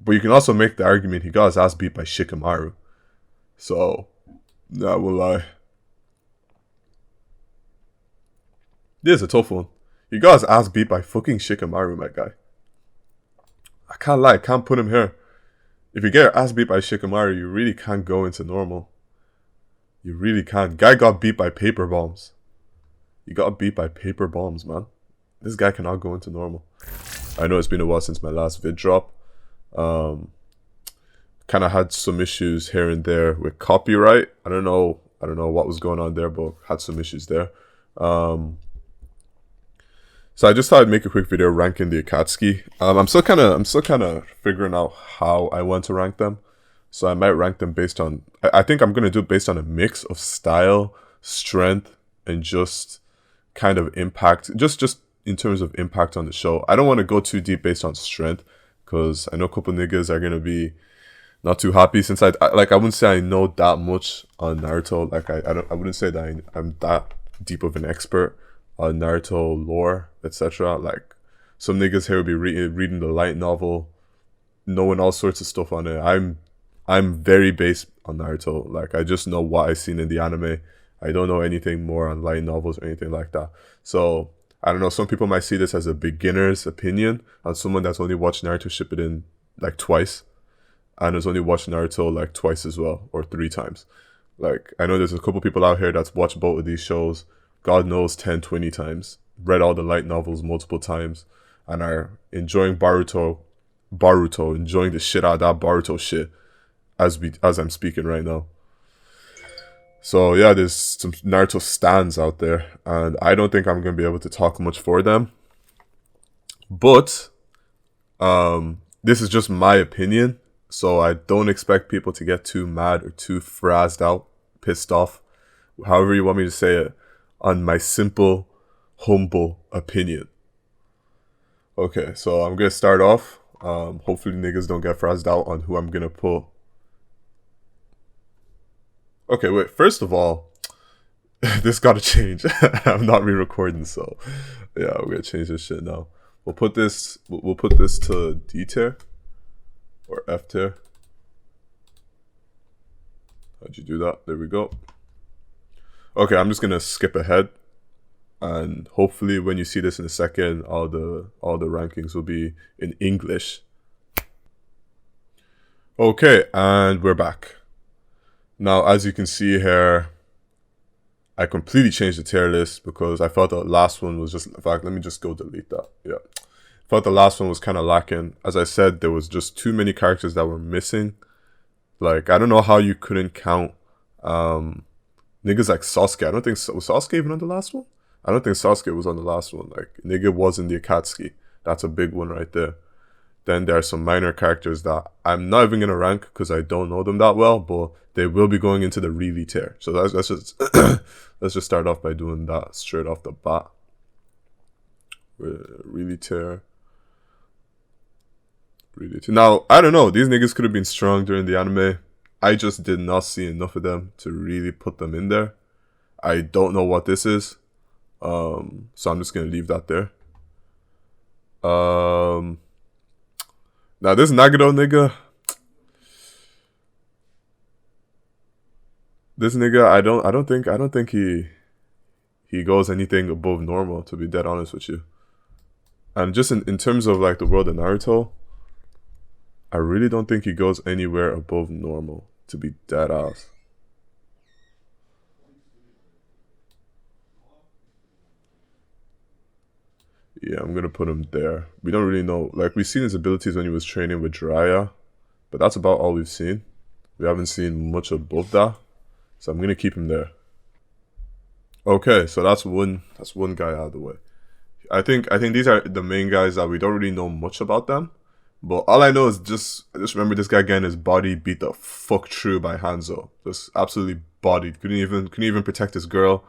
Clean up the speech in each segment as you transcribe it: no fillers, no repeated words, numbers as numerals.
But you can also make the argument he got his ass beat by Shikamaru. So, that will lie. This is a tough one. He got his ass beat by fucking Shikamaru, my guy. I can't lie, can't put him here. If you get your ass beat by Shikamaru, you really can't go into normal. You really can't. Guy got beat by paper bombs. You got beat by paper bombs, man. This guy cannot go into normal. I know it's been a while since my last vid drop. Kind of had some issues here and there with copyright. I don't know what was going on there, but had some issues there. So I just thought I'd make a quick video ranking the akatsuki. I'm still kind of figuring out how I want to rank them. So I might rank them based on. I think I'm gonna do it based on a mix of style, strength, and just kind of impact. Just in terms of impact on the show. I don't want to go too deep based on strength because I know a couple niggas are gonna be not too happy since I wouldn't say I know that much on Naruto. Like I wouldn't say that I'm that deep of an expert on Naruto lore, etc. Like some niggas here will be reading the light novel, knowing all sorts of stuff on it. I'm very based on Naruto. Like I just know what I've seen in the anime. I don't know anything more on light novels or anything like that. So I don't know. Some people might see this as a beginner's opinion on someone that's only watched Naruto Shippuden like twice, and has only watched Naruto like twice as well, or 3 times. Like I know there's a couple people out here that's watched both of these shows, God knows 10, 20 times, read all the light novels multiple times, and are enjoying Baruto, enjoying the shit out of that Baruto shit as I'm speaking right now. So yeah, there's some Naruto stans out there, and I don't think I'm gonna be able to talk much for them. But this is just my opinion, so I don't expect people to get too mad or too frazzed out, pissed off, however you want me to say it, on my simple, humble opinion. Okay, so I'm gonna start off. Hopefully niggas don't get frazzed out on who I'm gonna put. Okay, wait, first of all, this gotta change. I'm not re-recording, so yeah, we're gonna change this shit now. We'll put this to D tier or F tier. How'd you do that? There we go. Okay, I'm just gonna skip ahead, and hopefully when you see this in a second, all the rankings will be in English. Okay, and we're back. Now, as you can see here, I completely changed the tier list because I felt the last one was just, in fact, let me just go delete that. Yeah. I felt the last one was kind of lacking. As I said, there was just too many characters that were missing. Like, I don't know how you couldn't count niggas like Sasuke. I don't think, was Sasuke even on the last one? I don't think Sasuke was on the last one. Like, nigga was in the Akatsuki. That's a big one right there. Then there are some minor characters that I'm not even going to rank because I don't know them that well, but they will be going into the really tier. So let's just let's just start off by doing that straight off the bat. Really tier. Now, I don't know. These niggas could have been strong during the anime. I just did not see enough of them to really put them in there. I don't know what this is. So I'm just going to leave that there. Now this Nagito nigga. This nigga, I don't think he goes anything above normal, to be dead honest with you. And just in terms of like the world of Naruto, I really don't think he goes anywhere above normal, to be dead ass. Yeah, I'm gonna put him there. We don't really know. Like, we've seen his abilities when he was training with Jiraiya, but that's about all we've seen. We haven't seen much above that, so I'm gonna keep him there. Okay, so that's one guy out of the way. I think these are the main guys that we don't really know much about them. But all I know is just remember this guy getting his body beat the fuck true by Hanzo. Just absolutely bodied. Couldn't even protect his girl.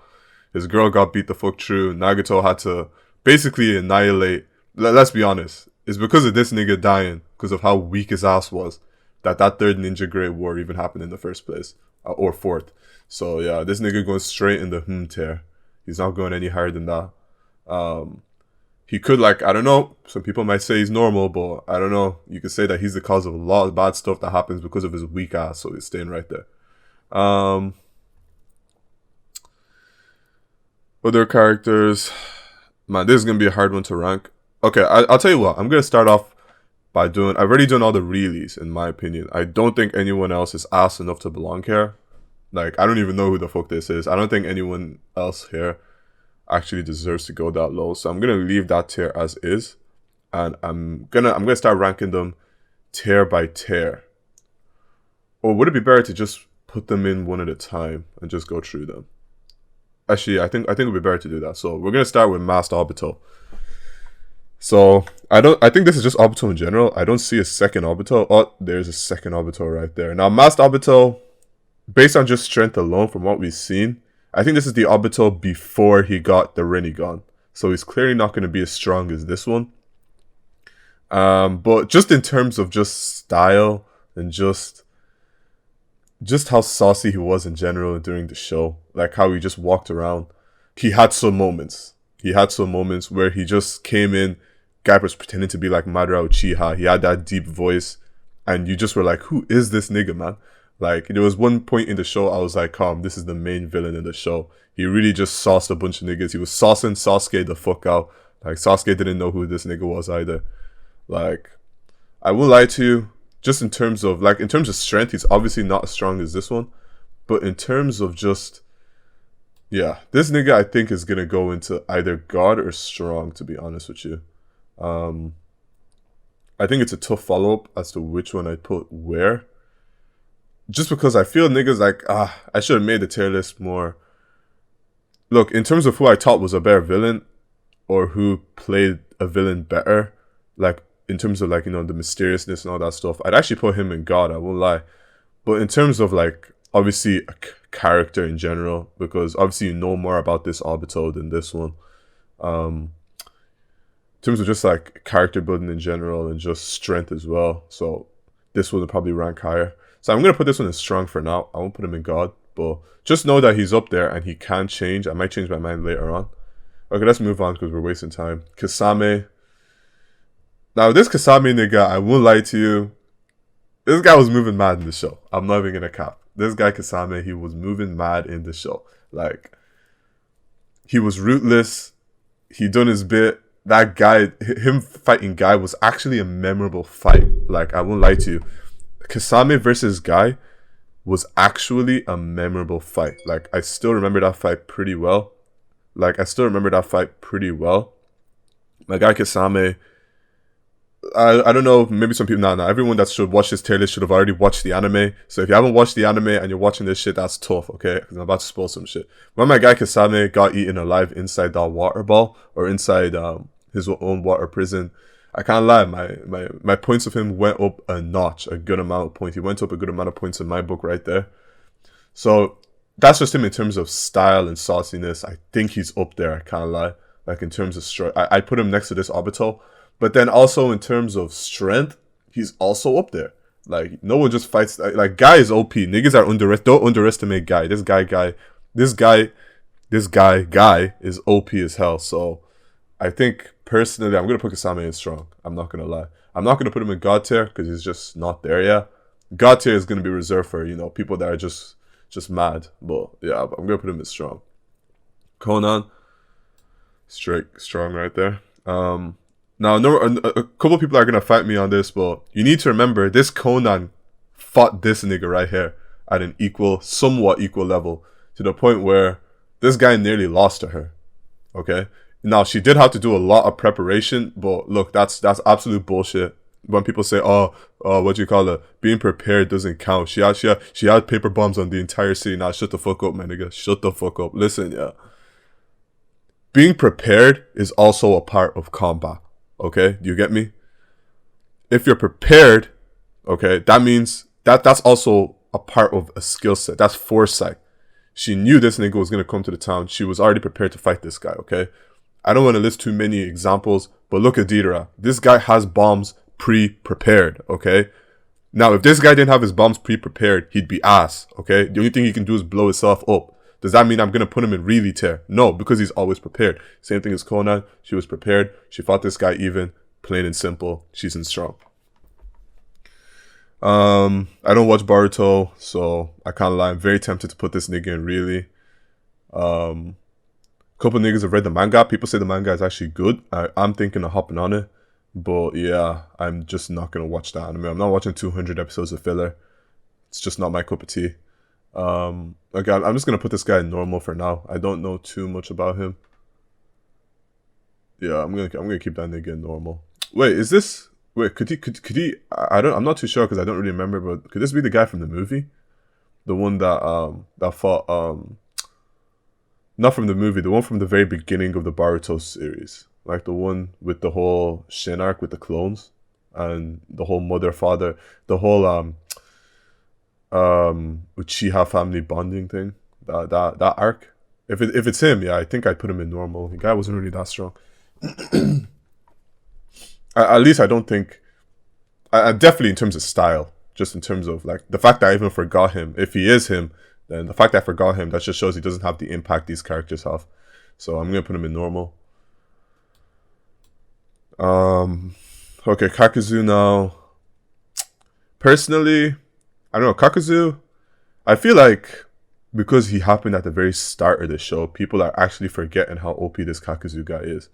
His girl got beat the fuck true. Nagato had to basically annihilate. Let's be honest. It's because of this nigga dying, because of how weak his ass was, that third Ninja Great War even happened in the first place. Or fourth. So yeah, this nigga going straight in the tier. He's not going any higher than that. He could, like, I don't know, some people might say he's normal, but I don't know. You could say that he's the cause of a lot of bad stuff that happens because of his weak ass, so he's staying right there. Other characters. Man, this is going to be a hard one to rank. Okay, I'll tell you what. I'm going to start off by doing... I've already done all the reallys, in my opinion. I don't think anyone else is ass enough to belong here. Like, I don't even know who the fuck this is. I don't think anyone else here actually deserves to go that low. So I'm going to leave that tier as is. And I'm gonna start ranking them tier by tier. Or would it be better to just put them in one at a time and just go through them? Actually, I think it would be better to do that. So we're gonna start with Masked Obito. So I think this is just Obito in general. I don't see a second Obito. Oh, there's a second Obito right there. Now, Masked Obito, based on just strength alone from what we've seen, I think this is the Obito before he got the Rinnegan. So he's clearly not going to be as strong as this one. But just in terms of just style and just how saucy he was in general during the show, like how he just walked around, he had some moments. He had some moments where he just came in, guy was pretending to be like Madara Uchiha. He had that deep voice, and you just were like, who is this nigga, man? Like, there was one point in the show, I was like, this is the main villain in the show. He really just sauced a bunch of niggas. He was saucing Sasuke the fuck out. Like, Sasuke didn't know who this nigga was either. Like, I won't lie to you, just in terms of strength, he's obviously not as strong as this one. But in terms of just, yeah, this nigga I think is going to go into either God or strong, to be honest with you. I think it's a tough follow-up as to which one I put where. Just because I feel niggas like, I should have made the tier list more. Look, in terms of who I thought was a better villain, or who played a villain better, like, in terms of, like, you know, the mysteriousness and all that stuff, I'd actually put him in God, I won't lie. But in terms of, like, obviously a character in general, because obviously you know more about this Obito than this one. In terms of just, like, character building in general and just strength as well. So this one would probably rank higher. So I'm going to put this one in strong for now. I won't put him in God. But just know that he's up there and he can change. I might change my mind later on. Okay, let's move on because we're wasting time. Kasame. Now, this Kasame nigga, I won't lie to you. This guy was moving mad in the show. I'm not even going to cap. This guy Kasame, he was moving mad in the show. Like, he was ruthless. He done his bit. That guy, him fighting Guy was actually a memorable fight. Like, I won't lie to you. Kasame versus Guy was actually a memorable fight. Like, I still remember that fight pretty well. My guy Kasame, I don't know, maybe some people, nah, everyone that should watch this tier list should have already watched the anime. So if you haven't watched the anime and you're watching this shit, that's tough, okay? Because I'm about to spoil some shit. When my guy Kasame got eaten alive inside that water ball, or inside his own water prison, I can't lie, my points of him went up a notch, a good amount of points. He went up a good amount of points in my book right there. So that's just him in terms of style and sauciness. I think he's up there, I can't lie. Like, in terms of strength, I put him next to this Obito. But then also in terms of strength, he's also up there. Like, no one just fights. Like, Guy is OP. Niggas are don't underestimate Guy. This guy is OP as hell. So I think personally, I'm gonna put Kasame in strong. I'm not gonna lie. I'm not gonna put him in God tier because he's just not there yet. God tier is gonna be reserved for, you know, people that are just mad. But yeah, I'm gonna put him in strong. Conan, strong right there. Now, a couple of people are gonna fight me on this, but you need to remember this Conan fought this nigga right here at an somewhat equal level, to the point where this guy nearly lost to her. Okay, now she did have to do a lot of preparation, but look, that's absolute bullshit. When people say, what do you call it? Being prepared doesn't count. She had paper bombs on the entire city. Now shut the fuck up, my nigga. Shut the fuck up. Listen, yeah. Being prepared is also a part of combat. Okay, do you get me? If you're prepared, okay, that means that's also a part of a skill set. That's foresight. She knew this nigga was gonna come to the town. She was already prepared to fight this guy. Okay, I don't want to list too many examples, but look at Deidara. This guy has bombs pre-prepared. Okay, now if this guy didn't have his bombs pre-prepared, he'd be ass. Okay, the only thing he can do is blow himself up. Does that mean I'm going to put him in really tier? No, because he's always prepared. Same thing as Conan. She was prepared. She fought this guy even. Plain and simple. She's in strong. I don't watch Boruto, so I can't lie. I'm very tempted to put this nigga in really. Couple niggas have read the manga. People say the manga is actually good. I'm thinking of hopping on it. But yeah, I'm just not going to watch the anime. I'm not watching 200 episodes of filler. It's just not my cup of tea. Again, I'm just going to put this guy in normal for now. I don't know too much about him. Yeah, I'm gonna keep that nigga in normal. Wait, is this... Wait, could he... I'm not too sure because I don't really remember, but could this be the guy from the movie? The one that fought... Not from the movie, the one from the very beginning of the Boruto series. Like the one with the whole Shin arc with the clones and the whole mother-father, the whole Uchiha family bonding thing. That arc. If it's him, yeah, I think I'd put him in normal. The guy wasn't really that strong. At least I don't think... definitely in terms of style. Just in terms of like the fact that I even forgot him. If he is him, then the fact that I forgot him, that just shows he doesn't have the impact these characters have. So I'm going to put him in normal. Okay, Kakuzu now. Personally, I don't know, Kakuzu, I feel like because he happened at the very start of the show, people are actually forgetting how OP this Kakuzu guy is.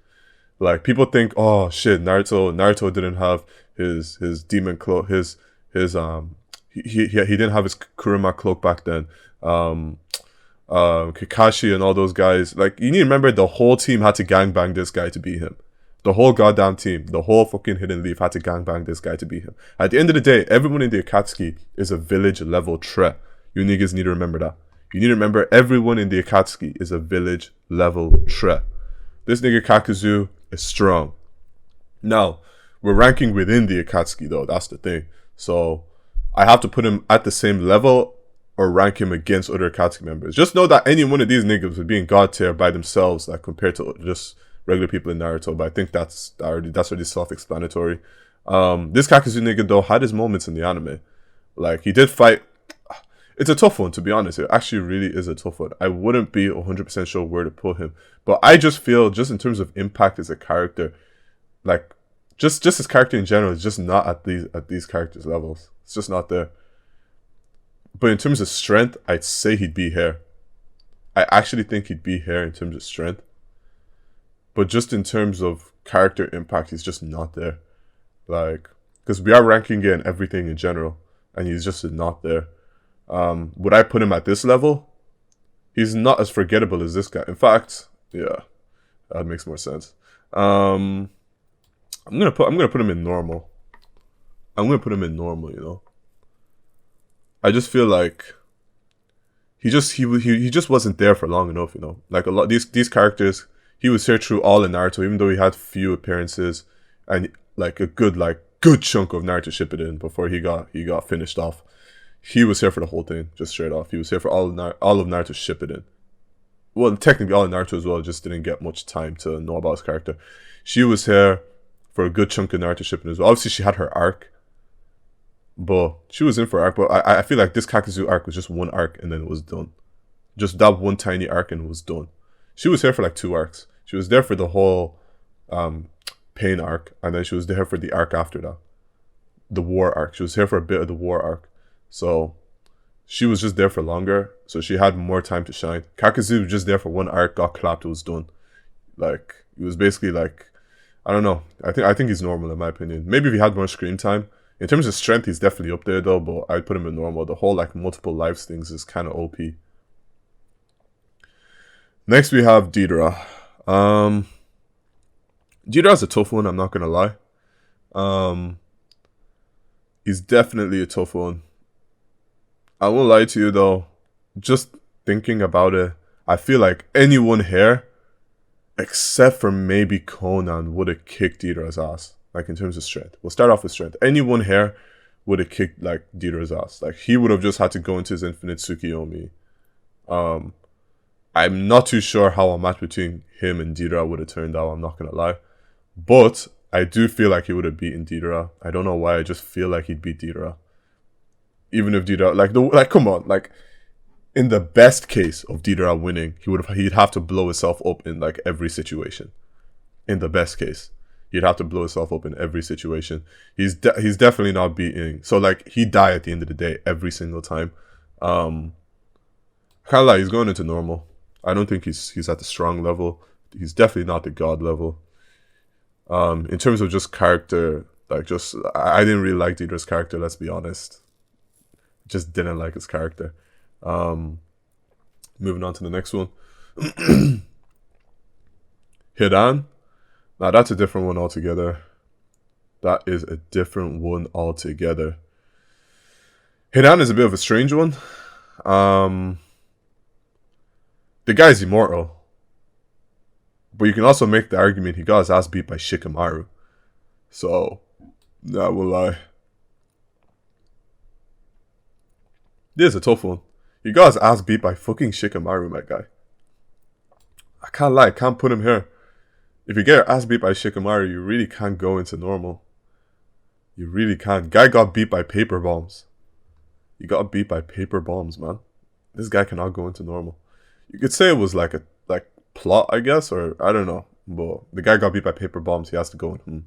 Like, people think, oh shit, Naruto didn't have his demon cloak, he didn't have his Kurama cloak back then. Kakashi and all those guys, like, you need to remember the whole team had to gangbang this guy to beat him. The whole goddamn team, the whole fucking Hidden Leaf had to gangbang this guy to beat him. At the end of the day, everyone in the Akatsuki is a village level threat. You niggas need to remember that. You need to remember everyone in the Akatsuki is a village level threat. This nigga Kakuzu is strong. Now, we're ranking within the Akatsuki though, that's the thing. So, I have to put him at the same level or rank him against other Akatsuki members. Just know that any one of these niggas would be in god tier by themselves, like compared to just regular people in Naruto, but I think that's already self-explanatory. This Kakuzu nigga though had his moments in the anime. Like, he did fight. It's a tough one, to be honest. It actually really is a tough one. I wouldn't be 100% sure where to put him, but I just feel, just in terms of impact as a character, like just his character in general is just not at these characters' levels. It's just not there. But in terms of strength, I'd say he'd be here. I actually think he'd be here in terms of strength. But just in terms of character impact, he's just not there. Like, because we are ranking in everything in general, and he's just not there. Would I put him at this level? He's not as forgettable as this guy. In fact, yeah, that makes more sense. I'm gonna put him in normal. I'm gonna put him in normal. You know, I just feel like he just wasn't there for long enough. You know, like a lot these characters. He was here through all in Naruto, even though he had few appearances and like a good chunk of Naruto Shippuden before he got finished off. He was here for the whole thing, just straight off. He was here for all of Naruto Shippuden. Well, technically all of Naruto as well, just didn't get much time to know about his character. She was here for a good chunk of Naruto Shippuden as well. Obviously, she had her arc, but she was in for arc. But I feel like this Kakuzu arc was just one arc and then it was done. Just that one tiny arc and it was done. She was here for like 2 arcs. She was there for the whole pain arc, and then she was there for the arc after that. The war arc. She was here for a bit of the war arc. So she was just there for longer. So she had more time to shine. Kakuzu was just there for one arc, got clapped, it was done. Like, it was basically like, I don't know. I think he's normal in my opinion. Maybe if he had more screen time. In terms of strength, he's definitely up there though, but I'd put him in normal. The whole like multiple lives things is kind of OP. Next we have Deidara. Deidara's a tough one, I'm not gonna lie. He's definitely a tough one. I won't lie to you though, just thinking about it, I feel like anyone here, except for maybe Conan, would have kicked Deidara's ass. Like, in terms of strength. We'll start off with strength. Anyone here would have kicked like Deidara's ass. Like, he would have just had to go into his infinite Tsukiyomi. I'm not too sure how a match between him and Deidara would have turned out, I'm not gonna lie. But I do feel like he would have beaten Deidara. I don't know why, I just feel like he'd beat Deidara. Even if Deidara, come on, like, In the best case of Deidara winning, he'd have to blow himself up in like every situation. In the best case, he'd have to blow himself up in every situation. He's definitely not beating. So like he die at the end of the day every single time. Kind of like he's going into normal. I don't think he's at the strong level. He's definitely not the god level. In terms of just character, like just I didn't really like Deidara's character. Let's be honest, just didn't like his character. Moving on to the next one. Hidan. Now that's a different one altogether. That is a different one altogether. Hidan is a bit of a strange one. The guy's immortal. But you can also make the argument he got his ass beat by Shikamaru. So, that will lie. This is a tough one. He got his ass beat by fucking Shikamaru, my guy. I can't lie, can't put him here. If you get your ass beat by Shikamaru, you really can't go into normal. You really can't. Guy got beat by paper bombs. You got beat by paper bombs, man. This guy cannot go into normal. You could say it was like a plot, I guess, or I don't know. But the guy got beat by paper bombs. He has to go in.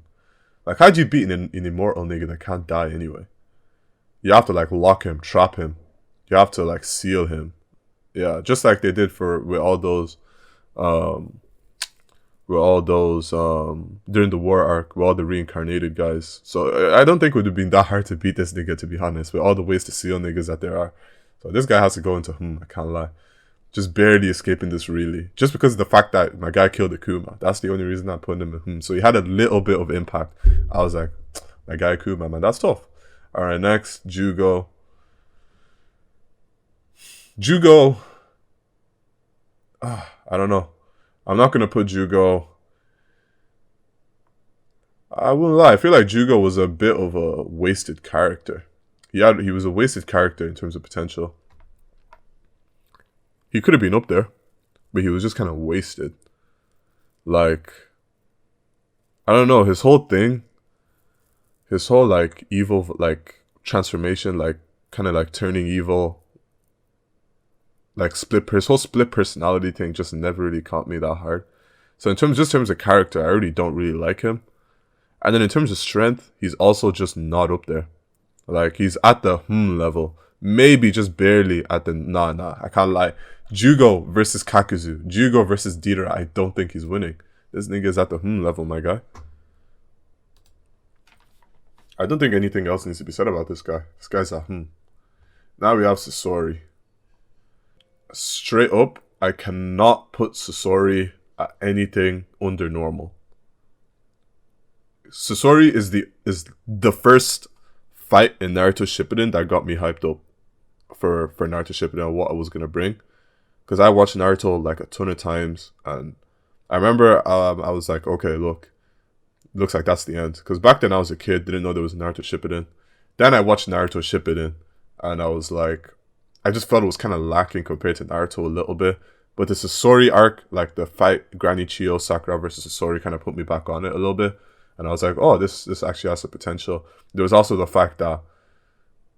Like, how'd you beat an immortal nigga that can't die anyway? You have to like lock him, trap him. You have to like seal him. Yeah, just like they did with all those during the war arc with all the reincarnated guys. So I don't think it would have been that hard to beat this nigga, to be honest, with all the ways to seal niggas that there are. So this guy has to go into I can't lie. Just barely escaping this, really. Just because of the fact that my guy killed Akuma. That's the only reason I'm putting him in. So he had a little bit of impact. I was like, my guy Akuma, man, that's tough. Alright, next, Jugo. I don't know. I'm not going to put Jugo. I wouldn't lie. I feel like Jugo was a bit of a wasted character. He was a wasted character in terms of potential. He could have been up there, but he was just kind of wasted. Like, I don't know, his whole like evil like transformation, like kind of like turning evil, like his whole split personality thing just never really caught me that hard. So in terms of character, I already don't really like him. And then in terms of strength, he's also just not up there. Like, he's at the level. Maybe just barely at the nah, I can't lie. Jugo versus Kakuzu. Jugo versus Deidara. I don't think he's winning. This nigga's at the level, my guy. I don't think anything else needs to be said about this guy. This guy's a Now we have Sasori. Straight up, I cannot put Sasori at anything under normal. Sasori is the first fight in Naruto Shippuden that got me hyped up for Naruto Shippuden and what I was gonna bring. Because I watched Naruto like a ton of times, and I remember I was like, okay, look, looks like that's the end. Because back then I was a kid, didn't know there was a Naruto Shippuden. Then I watched Naruto Shippuden, and I was like, I just felt it was kind of lacking compared to Naruto a little bit. But the Sasori arc, like the fight, Granny Chiyo, Sakura versus Sasori, kind of put me back on it a little bit. And I was like, oh, this actually has some potential. There was also the fact that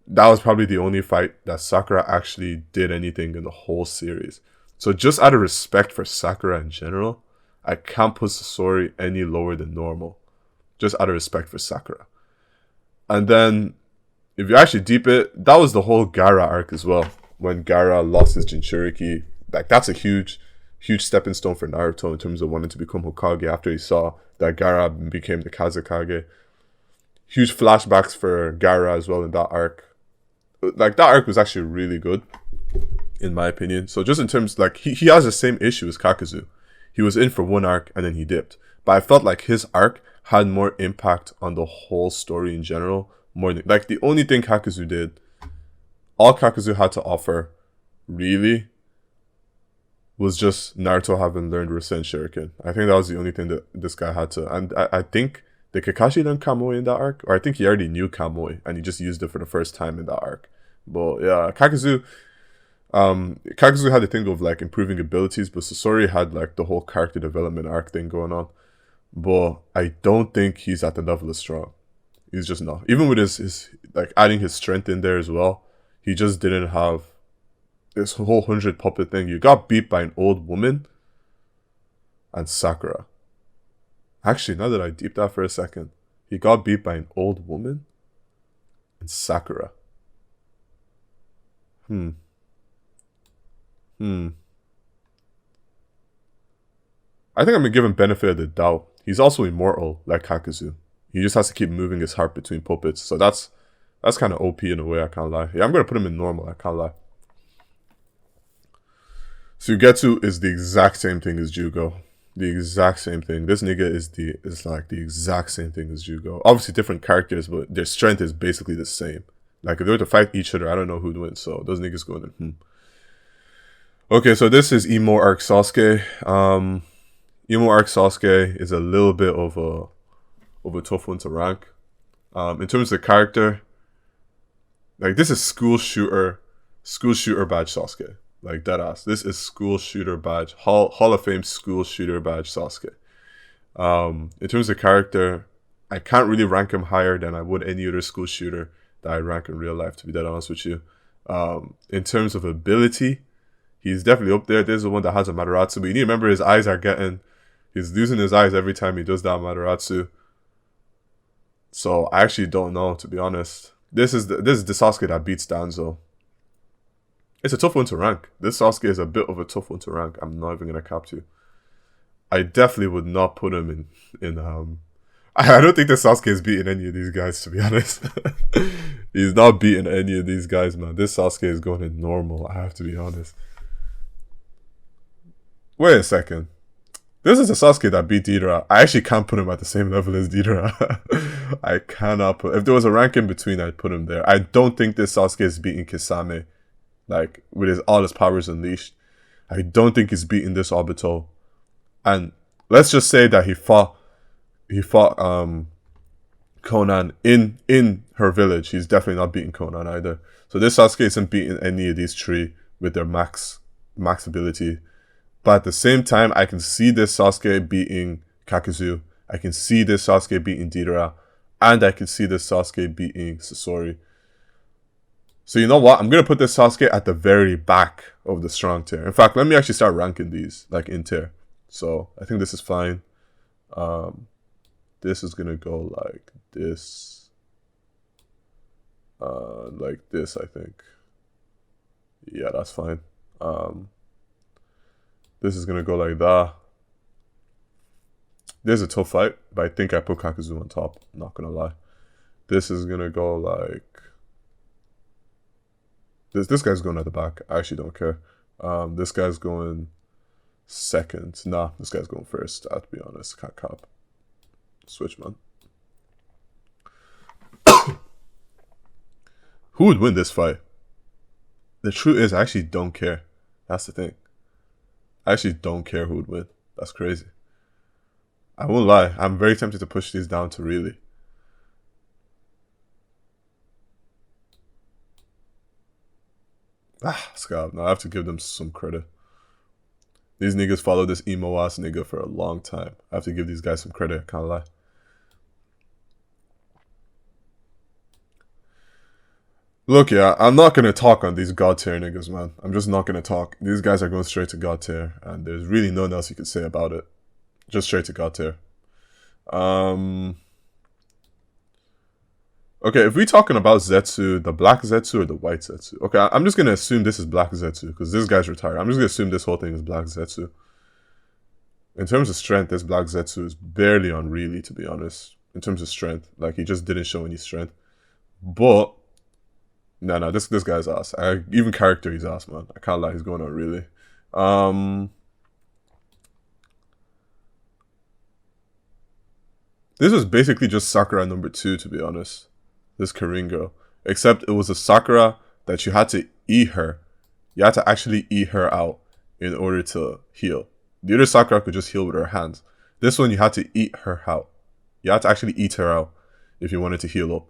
was probably the only fight that Sakura actually did anything in the whole series. So just out of respect for Sakura in general, I can't put Sasori any lower than normal. Just out of respect for Sakura. And then, if you actually deep it, that was the whole Gaara arc as well. When Gaara lost his Jinchuriki. Like, that's a huge stepping stone for Naruto in terms of wanting to become Hokage after he saw that Gaara became the Kazekage. Huge flashbacks for Gaara as well in that arc. Like, that arc was actually really good, in my opinion. So just in terms, like, he has the same issue as Kakuzu. He was in for one arc and then he dipped. But I felt like his arc had more impact on the whole story in general. More than, like, the only thing Kakuzu did, all Kakuzu had to offer, really, was just Naruto having learned Rasen Shuriken. I think that was the only thing that this guy had to. And I think, did Kakashi learn Kamui in that arc? Or I think he already knew Kamui and he just used it for the first time in that arc. But yeah, Kakuzu had the thing of like improving abilities, but Sasori had like the whole character development arc thing going on. But I don't think he's at the level of strong. He's just not. Even with his like adding his strength in there as well, he just didn't have this whole 100 puppet thing. You got beat by an old woman and Sakura. Actually, now that I deep that for a second, he got beat by an old woman and Sakura. Hmm. I think I'm gonna give him benefit of the doubt. He's also immortal, like Kakuzu. He just has to keep moving his heart between puppets. So that's kind of OP in a way, I can't lie. Yeah, I'm gonna put him in normal, I can't lie. Sugetsu is the exact same thing as Jugo. The exact same thing. This nigga is like the exact same thing as Jugo. Obviously different characters, but their strength is basically the same. Like if they were to fight each other, I don't know who'd win. So those niggas going in. Okay, so this is Emo Arc Sasuke. Emo Arc Sasuke is a little bit of a tough one to rank. In terms of the character, like this is school shooter badge Sasuke. Like deadass. This is school shooter badge. Hall of Fame school shooter badge Sasuke. In terms of character, I can't really rank him higher than I would any other school shooter that I rank in real life, to be that honest with you. In terms of ability, he's definitely up there. There's the one that has a Mataratsu, but you need to remember his eyes are getting... He's losing his eyes every time he does that Mataratsu. So I actually don't know, to be honest. This is the Sasuke that beats Danzo. It's a tough one to rank. This Sasuke is a bit of a tough one to rank. I'm not even gonna cap to. I definitely would not put him in I don't think that Sasuke is beating any of these guys, to be honest. He's not beating any of these guys, man. This Sasuke is going in normal, I have to be honest. Wait a second. This is a Sasuke that beat Deidara. I actually can't put him at the same level as Deidara. I cannot put... If there was a rank in between, I'd put him there. I don't think this Sasuke is beating Kisame, like, with all his powers unleashed. I don't think he's beating this Obito. And let's just say that he fought Conan in her village. He's definitely not beating Conan either. So this Sasuke isn't beating any of these three with their max ability. But at the same time, I can see this Sasuke beating Kakuzu. I can see this Sasuke beating Deidara. And I can see this Sasuke beating Sasori. So you know what? I'm going to put this Sasuke at the very back of the strong tier. In fact, let me actually start ranking these, like, in tier. So I think this is fine. This is going to go like this. Like this, I think. Yeah, that's fine. This is going to go like that. There's a tough fight, but I think I put Kakuzu on top. I'm not going to lie. This is going to go like... This guy's going at the back. I actually don't care. This guy's going second. Nah, this guy's going first, I have to be honest. Can't cop. Switch, man. Who would win this fight? The truth is, I actually don't care. That's the thing. I actually don't care who would win. That's crazy. I won't lie. I'm very tempted to push these down to really. Scab. No, I have to give them some credit. These niggas followed this emo ass nigga for a long time. I have to give these guys some credit. I can't lie. Look, yeah, I'm not going to talk on these God tier niggas, man. I'm just not going to talk. These guys are going straight to God tier, and there's really nothing else you could say about it. Just straight to God tier. Okay, if we're talking about Zetsu, the black Zetsu or the white Zetsu? Okay, I'm just going to assume this is black Zetsu, because this guy's retired. I'm just going to assume this whole thing is black Zetsu. In terms of strength, this black Zetsu is barely on really, to be honest. In terms of strength. Like, he just didn't show any strength. But... No, this guy's ass. Even character, he's ass, man. I can't lie, he's going on really. This was basically just Sakura number 2, to be honest. This Karin girl. Except it was a Sakura that you had to eat her. You had to actually eat her out in order to heal. The other Sakura could just heal with her hands. This one, you had to eat her out. You had to actually eat her out if you wanted to heal up.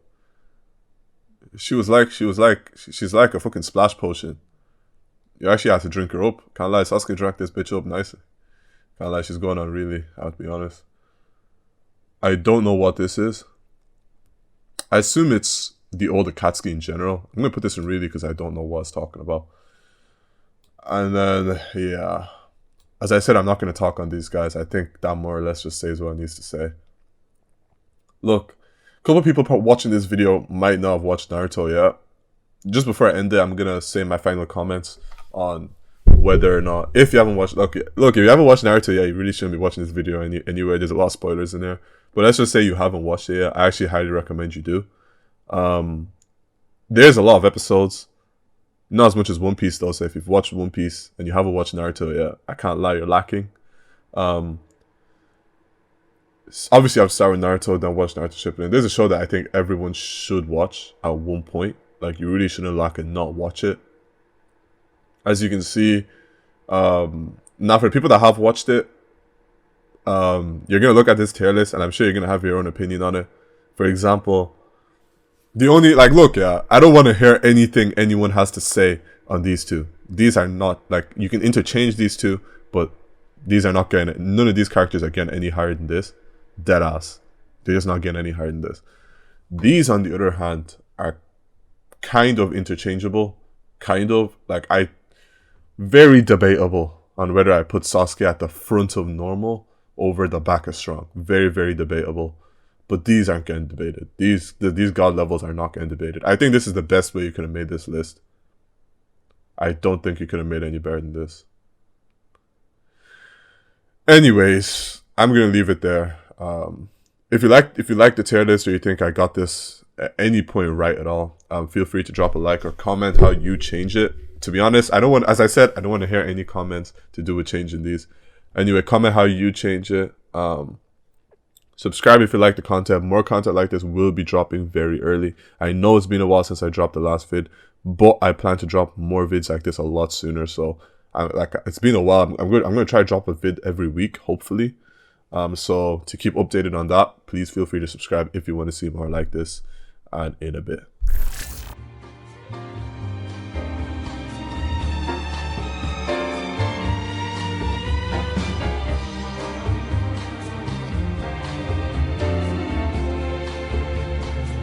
She's like a fucking splash potion. You actually have to drink her up. Can't lie, Sasuke drank this bitch up nicely. Can't lie, she's going on really, I have to be honest. I don't know what this is. I assume it's the old Akatsuki in general. I'm going to put this in really because I don't know what it's talking about. And then, yeah. As I said, I'm not going to talk on these guys. I think that more or less just says what it needs to say. Look, a couple of people watching this video might not have watched Naruto yet. Just before I end it, I'm going to say my final comments on whether or not, if you haven't watched, look, if you haven't watched Naruto yet, you really shouldn't be watching this video anyway. There's a lot of spoilers in there. But let's just say you haven't watched it yet. I actually highly recommend you do. There's a lot of episodes. Not as much as One Piece though, so if you've watched One Piece and you haven't watched Naruto yet, I can't lie, you're lacking. Obviously I've started with Naruto, then watched Naruto Shippuden. There's a show that I think everyone should watch at one point. Like, you really shouldn't lack and not watch it. As you can see, now for the people that have watched it, you're gonna look at this tier list and I'm sure you're gonna have your own opinion on it. For example, the only, like, look, yeah, I don't want to hear anything anyone has to say on these two. These are not, like, you can interchange these two, but these are not getting, none of these characters are getting any higher than this. Dead ass. They're just not getting any higher than this. These, on the other hand, are kind of interchangeable. Kind of, like, very debatable on whether I put Sasuke at the front of normal over the back of strong. Very, very debatable. But these aren't getting debated. These god levels are not getting debated. I think this is the best way you could have made this list. I don't think you could have made any better than this. Anyways, I'm gonna leave it there. If you like the tier list, or you think I got this at any point right at all, feel free to drop a like or comment how you change it. To be honest, I don't want, as I said, I don't want to hear any comments to do with changing these. Anyway, comment how you change it. Subscribe if you like the content. More content like this will be dropping very early. I know it's been a while since I dropped the last vid, but I plan to drop more vids like this a lot sooner. So, it's been a while. I'm going to try to drop a vid every week, hopefully. So to keep updated on that, please feel free to subscribe if you want to see more like this. And in a bit.